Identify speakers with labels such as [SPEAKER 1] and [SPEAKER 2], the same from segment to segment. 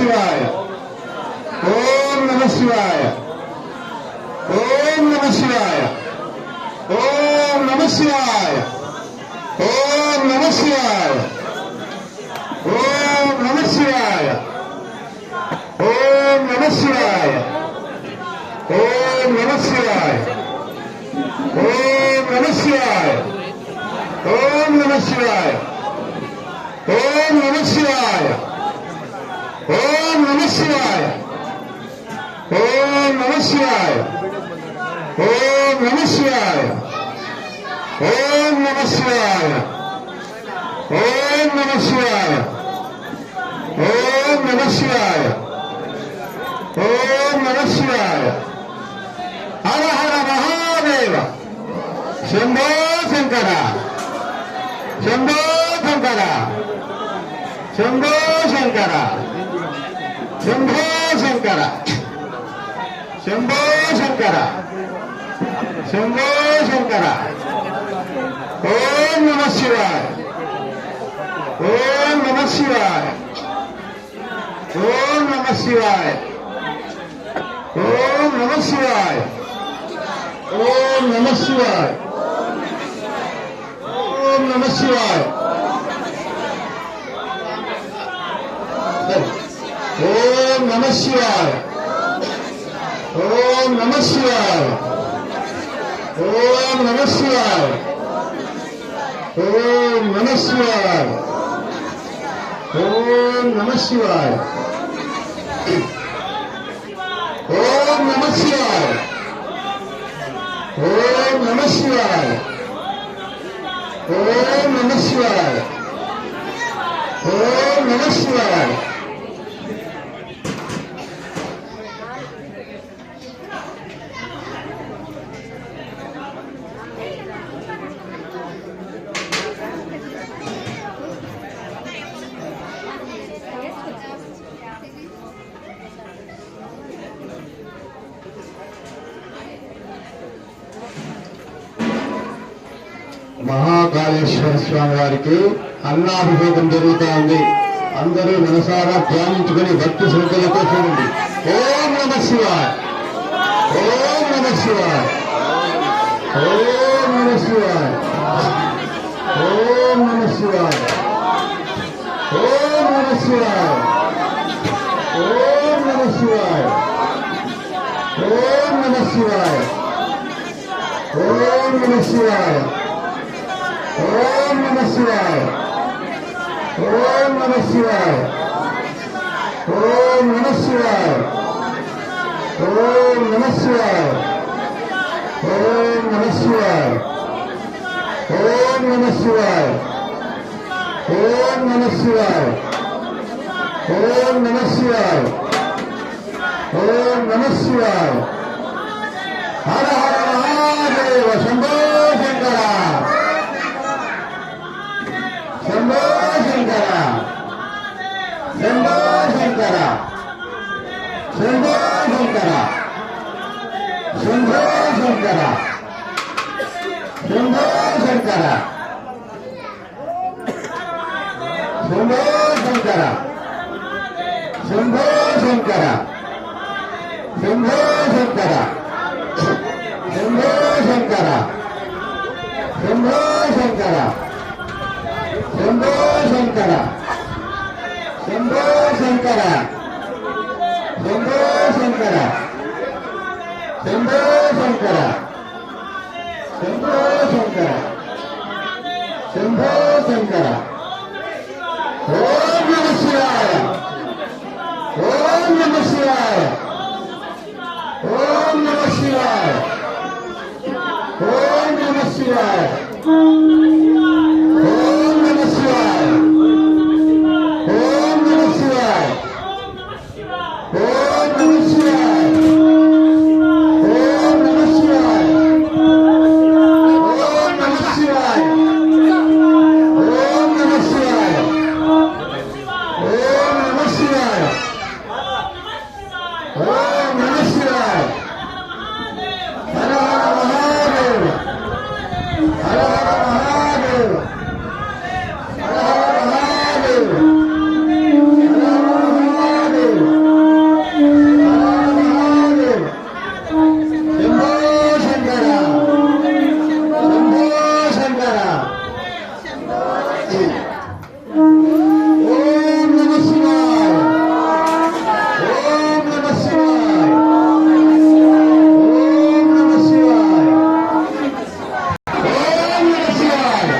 [SPEAKER 1] శివాయ ఓం నమ శివాయ ఓం నమ శివాయ ఓం నమ శివాయ ఓం నమ శివాయ ఓం నమ శివాయ ఓం నమ శివాయ ఓం నమ శివాయ ఓం నమ శివాయ ఓం నమ శివాయ ఓం నమ శివాయ ఓం నమ శివాయ ఓం నమ శివాయ ఓం నమ శివాయ ఓం నమ శివాయ ఓం నమ శివాయ ఓం నమ శివాయ ఓం నమ శివాయ హర హర మహాదేవ శంభో శంకర శంభో శంకర శంభో శంకర శంభో శంకర శంభో శంకర శంభో శంకర ఓం నమ శివాయ ఓం నమ శివాయ ఓం నమ శివాయ ఓం నమ శివాయ ఓం నమ శివాయ ఓం నమ శివాయ ఓం నమ శివాయ ఓం నమ శివాయ ఓం నమ శివాయ ఓం నమ శివాయ ఓం నమ శివాయ ఓం నమ శివాయ ఓం నమ శివాయ ఓం నమ శివాయ ఓం నమ శివాయ మహాకాళేశ్వర స్వామి వారికి అన్నాభిషేకం జరుగుతూ ఉంది. అందరూ మనసారా ధ్యానించుకుని భక్తి శ్రద్ధలతో చూడండి. ఓం నమ శివాయ ఓం నమ శివాయ ఓం నమ శివాయ ఓం నమ శివాయ ఓం నమ శివాయ ఓం నమ శివాయ ఓం నమ శివాయ ఓం నమ శివాయ ఓం నమ శివాయ ఓం నమ శివాయ ఓం నమ శివాయ ఓం నమ శివాయ ఓం నమ శివాయ ఓం నమ శివాయ ఓం నమ శివాయ ఓం నమ శివాయ ఓం నమ శివాయ హర హర మహాదేవ శంభో శంకర శంభో శంకర శంభో శంకర శంభో శంకర శంభో శంకర శంభో శంకర శంభో శంకర శంభో శంకర శంభో శంకర శంభో శంకర శంభో శంకర శంభో శంకర శంభో శంకర శంభో శంకర శంభో శంకర శంభో శంకర శంభో శంకర ఓం నమ శివాయ ఓం నమ శివాయ ఓం నమ శివాయ ఓం నమ శివాయ ఓం నమ శివాయ ఓం నమ శివాయ ఓం నమ శివాయ ఓం నమ శివాయ ఓం నమ శివాయ ఓం నమ శివాయ ఓం నమ శివాయ ఓం నమః శివాయ. ఓం నమః శివాయ. ఓం నమః శివాయ. ఓం నమః శివాయ.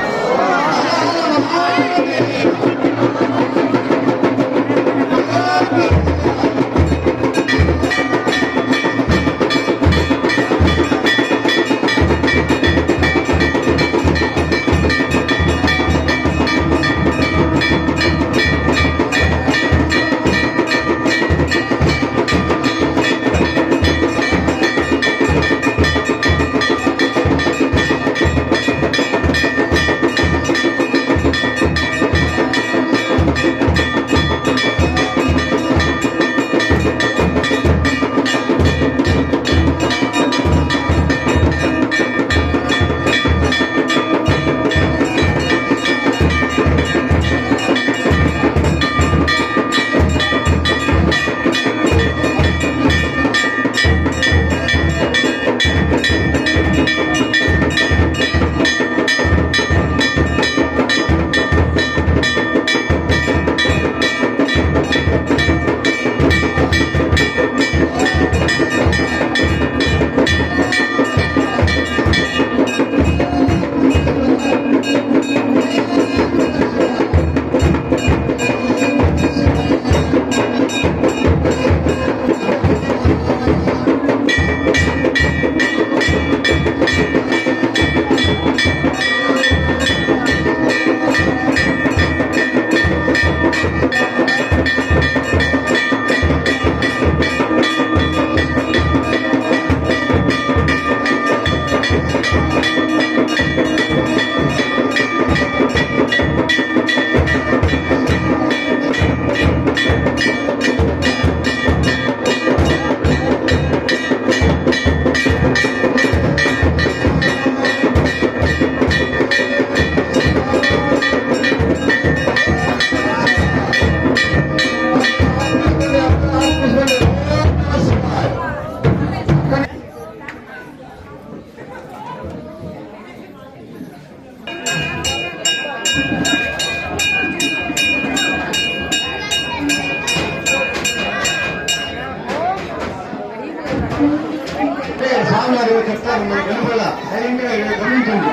[SPEAKER 1] స్వామివారు చెప్తారు, మీరు వెలుపల సైలెంట్ గా గమనించండి.